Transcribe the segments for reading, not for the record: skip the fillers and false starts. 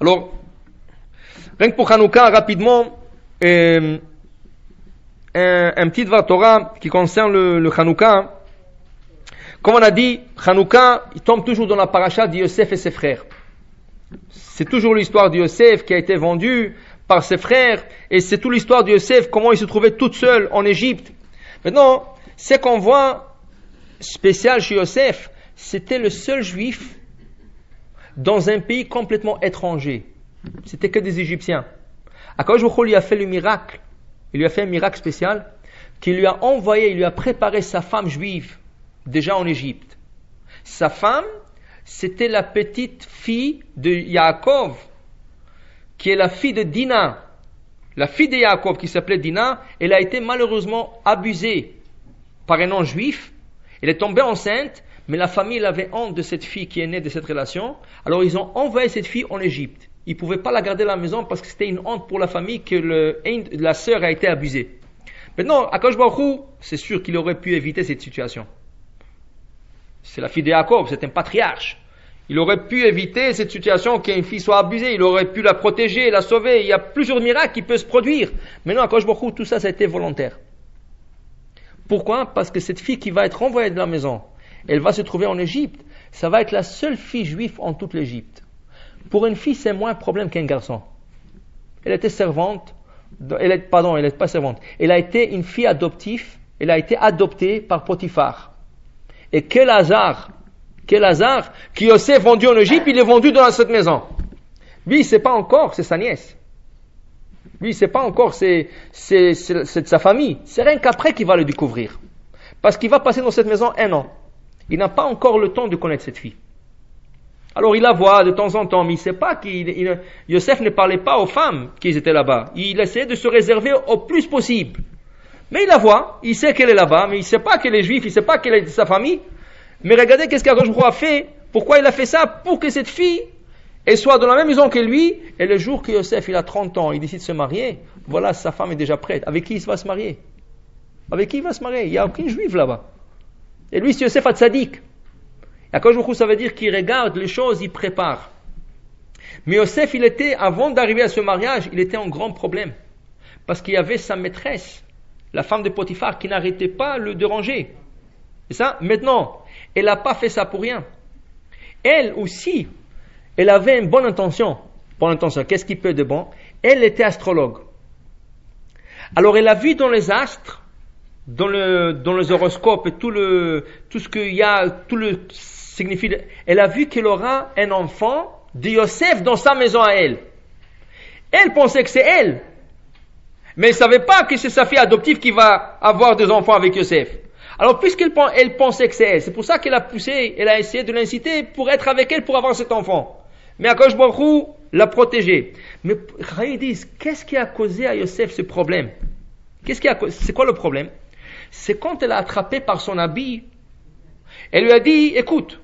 Alors, rien que pour Hanouka, rapidement, un petit Dvar Torah qui concerne le Hanouka. Comme on a dit, Hanouka, il tombe toujours dans la paracha de Yosef et ses frères. C'est toujours l'histoire de Yosef qui a été vendu par ses frères, et c'est toute l'histoire de Yosef, comment il se trouvait tout seul en Égypte. Maintenant, ce qu'on voit spécial chez Yosef, c'était le seul juif dans un pays complètement étranger. C'était que des Égyptiens. Akadosh Baruch Hu lui a fait le miracle, il lui a fait un miracle spécial, qu'il lui a envoyé, il lui a préparé sa femme juive, déjà en Égypte. Sa femme, c'était la petite fille de Yaakov, qui est la fille de Dina. La fille de Yaakov, qui s'appelait Dina, elle a été malheureusement abusée par un non-juif. Elle est tombée enceinte, mais la famille elle avait honte de cette fille qui est née de cette relation. Alors ils ont envoyé cette fille en Égypte. Ils ne pouvaient pas la garder à la maison parce que c'était une honte pour la famille que la sœur a été abusée. Maintenant, Akadosh Baruch Hu, c'est sûr qu'il aurait pu éviter cette situation. C'est la fille de Yaakov, c'est un patriarche. Il aurait pu éviter cette situation qu'une fille soit abusée. Il aurait pu la protéger, la sauver. Il y a plusieurs miracles qui peuvent se produire. Maintenant, Akadosh Baruch Hu, tout ça, ça a été volontaire. Pourquoi? Parce que cette fille qui va être renvoyée de la maison, elle va se trouver en Égypte. Ça va être la seule fille juive en toute l'Égypte. Pour une fille, c'est moins un problème qu'un garçon. Elle était servante. Elle n'est pas servante. Elle a été une fille adoptive. Elle a été adoptée par Potiphar. Et quel hasard qui Yosef vendu en Égypte, il est vendu dans cette maison. Lui, c'est pas encore, c'est sa nièce. Lui, c'est pas encore, c'est de sa famille. C'est rien qu'après qu'il va le découvrir. Parce qu'il va passer dans cette maison 1 an. Il n'a pas encore le temps de connaître cette fille. Alors il la voit de temps en temps, mais il ne sait pas Yosef ne parlait pas aux femmes qui étaient là-bas. Il essayait de se réserver au plus possible. Mais il la voit, il sait qu'elle est là-bas, mais il ne sait pas qu'elle est juive, il ne sait pas qu'elle est de sa famille. Mais regardez qu'est-ce qu'Akadosh Baruch Hu a fait. Pourquoi il a fait ça? Pour que cette fille, elle soit dans la même maison que lui. Et le jour que Yosef, il a 30 ans, il décide de se marier. Voilà, sa femme est déjà prête. Avec qui il va se marier? Avec qui il va se marier? Il n'y a aucune juive là-bas. Et lui, c'est Yosef Hatzadik. Akadosh Baruch Hu, ça veut dire qu'il regarde les choses, il prépare. Mais Yosef, il était, avant d'arriver à ce mariage, il était en grand problème. Parce qu'il y avait sa maîtresse, la femme de Potiphar, qui n'arrêtait pas de le déranger. Et ça, maintenant, elle n'a pas fait ça pour rien. Elle aussi, elle avait une bonne intention. Bonne intention, qu'est-ce qui peut être de bon? Elle était astrologue. Alors elle a vu dans les astres, dans les horoscopes et tout ce qu'il y a, tout le signifie. Elle a vu qu'elle aura un enfant de Yosef dans sa maison à elle. Elle pensait que c'est elle. Mais elle ne savait pas que c'est sa fille adoptive qui va avoir des enfants avec Yosef. Alors, puisqu'elle pensait que c'est elle, c'est pour ça qu'elle a poussé, elle a essayé de l'inciter pour être avec elle, pour avoir cet enfant. Mais Akadosh Baruch Hu l'a protégée. Mais ils disent, qu'est-ce qui a causé à Yosef ce problème? C'est quoi le problème? C'est quand elle a attrapé par son habit, elle lui a dit, écoute,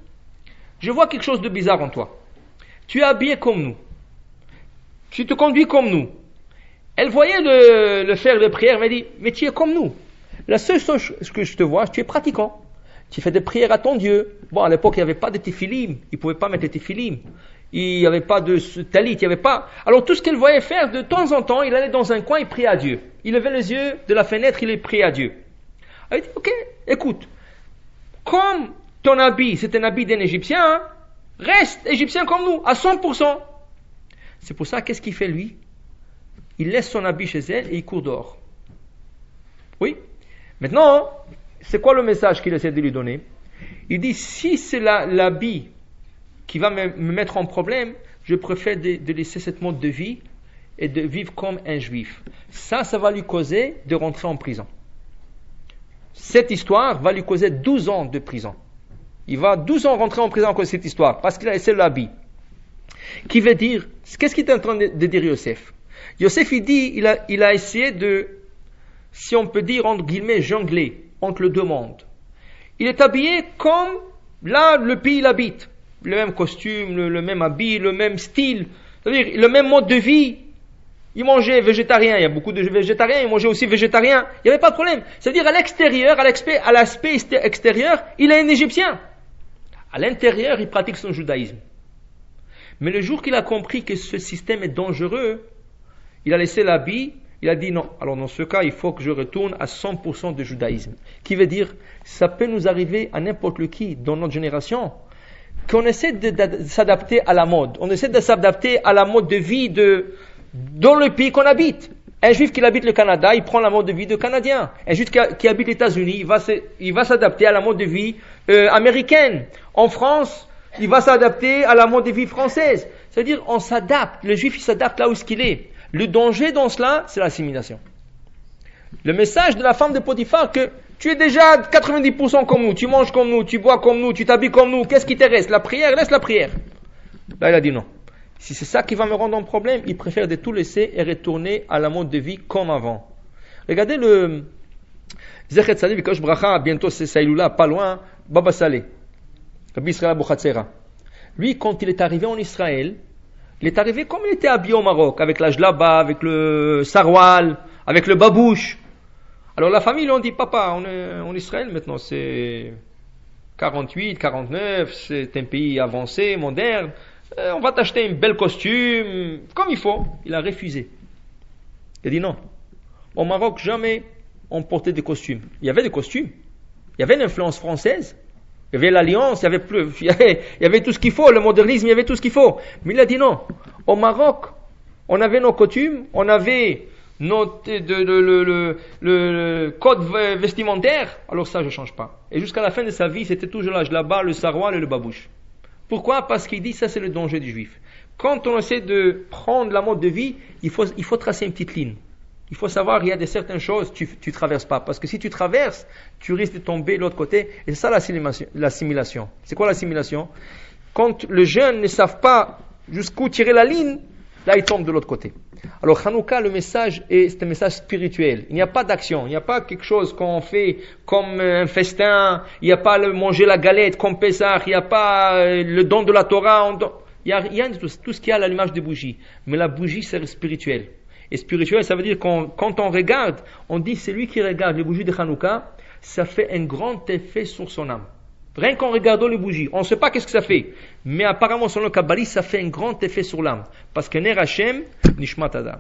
je vois quelque chose de bizarre en toi. Tu es habillé comme nous. Tu te conduis comme nous. Elle voyait le faire de prière, elle m'a dit, mais tu es comme nous. La seule chose que je te vois, tu es pratiquant. Tu fais des prières à ton Dieu. Bon, à l'époque, il n'y avait pas de téphilim. Ils ne pouvaient pas mettre de téphilim. Il n'y avait pas de talit, il n'y avait pas. Alors, tout ce qu'elle voyait faire, de temps en temps, il allait dans un coin, il priait à Dieu. Il levait les yeux de la fenêtre, il priait à Dieu. Elle dit, ok, écoute. Comme ton habit, c'est un habit d'un Égyptien, hein, reste Égyptien comme nous, à 100%. C'est pour ça, qu'est-ce qu'il fait, lui? Il laisse son habit chez elle et il court dehors. Oui. Maintenant, c'est quoi le message qu'il essaie de lui donner? Il dit, si c'est l'habit qui va me mettre en problème, je préfère de laisser cette mode de vie et de vivre comme un juif. Ça va lui causer de rentrer en prison. Cette histoire va lui causer 12 ans de prison. Il va 12 ans rentrer en prison à cause de cette histoire, parce qu'il a laissé l'habit. Qui veut dire, qu'est-ce qu'il est en train de dire Yosef? Yosef, il dit, il a essayé de, si on peut dire, entre guillemets, jongler entre les deux mondes. Il est habillé comme là, le pays il habite. Le même costume, le même habit, le même style. C'est-à-dire, le même mode de vie. Il mangeait végétarien. Il y a beaucoup de végétariens. Il mangeait aussi végétarien. Il n'y avait pas de problème. C'est-à-dire, à l'extérieur, à l'aspect extérieur, il est un Égyptien. À l'intérieur, il pratique son judaïsme. Mais le jour qu'il a compris que ce système est dangereux, il a laissé l'habit, il a dit non. Alors dans ce cas, il faut que je retourne à 100% de judaïsme. Qui veut dire, ça peut nous arriver à n'importe qui dans notre génération, qu'on essaie de s'adapter à la mode. On essaie de s'adapter à la mode de vie dans le pays qu'on habite. Un juif qui habite le Canada, il prend la mode de vie de Canadien. Un juif qui habite les États-Unis, il va s'adapter à la mode de vie américaine. En France, il va s'adapter à la mode de vie française. C'est-à-dire, on s'adapte. Le juif, il s'adapte là où il est. Le danger dans cela, c'est l'assimilation. Le message de la femme de Potiphar, que tu es déjà 90% comme nous, tu manges comme nous, tu bois comme nous, tu t'habilles comme nous, qu'est-ce qui te reste? La prière, laisse la prière. Là, il a dit non. Si c'est ça qui va me rendre un problème, il préfère de tout laisser et retourner à la mode de vie comme avant. Regardez le Zechet Tzadi Vikosh Bracha, bientôt c'est Saïloula, pas loin, Baba Saleh, Rabbi Israël Abuchatzera. Lui, quand il est arrivé en Israël, il est arrivé comme il était habillé au Maroc, avec la jlaba, avec le sarwal, avec le babouche. Alors la famille lui a dit, papa, on est en Israël maintenant, c'est 48, 49, c'est un pays avancé, moderne. On va t'acheter un bel costume, comme il faut. Il a refusé. Il a dit non. Au Maroc, jamais on portait des costumes. Il y avait des costumes. Il y avait l'influence française. Il y avait l'alliance, il y avait tout ce qu'il faut. Le modernisme, il y avait tout ce qu'il faut. Mais il a dit non. Au Maroc, on avait nos coutumes, on avait le code vestimentaire. Alors ça, je ne change pas. Et jusqu'à la fin de sa vie, c'était toujours la jlaba, le sarwal et le babouche. Pourquoi? Parce qu'il dit ça c'est le danger du juif. Quand on essaie de prendre la mode de vie, il faut tracer une petite ligne. Il faut savoir qu'il y a certaines choses tu traverses pas. Parce que si tu traverses, tu risques de tomber de l'autre côté. Et c'est ça l'assimilation. C'est quoi l'assimilation? Quand les jeunes ne savent pas jusqu'où tirer la ligne, là ils tombent de l'autre côté. Alors Hanouka, le message c'est un message spirituel. Il n'y a pas d'action, il n'y a pas quelque chose qu'on fait comme un festin, il n'y a pas le manger la galette comme Pessah, il n'y a pas le don de la Torah, il y a rien de tout ce qu'il y a à l'allumage des bougies. Mais la bougie c'est spirituel. Et spirituel, ça veut dire quand on regarde, on dit c'est lui qui regarde les bougies de Hanouka, ça fait un grand effet sur son âme. Rien qu'en regardant les bougies, on ne sait pas qu'est-ce que ça fait. Mais apparemment, selon le Kabbali, ça fait un grand effet sur l'âme. Parce que Ner Hashem, Nishmat Adam.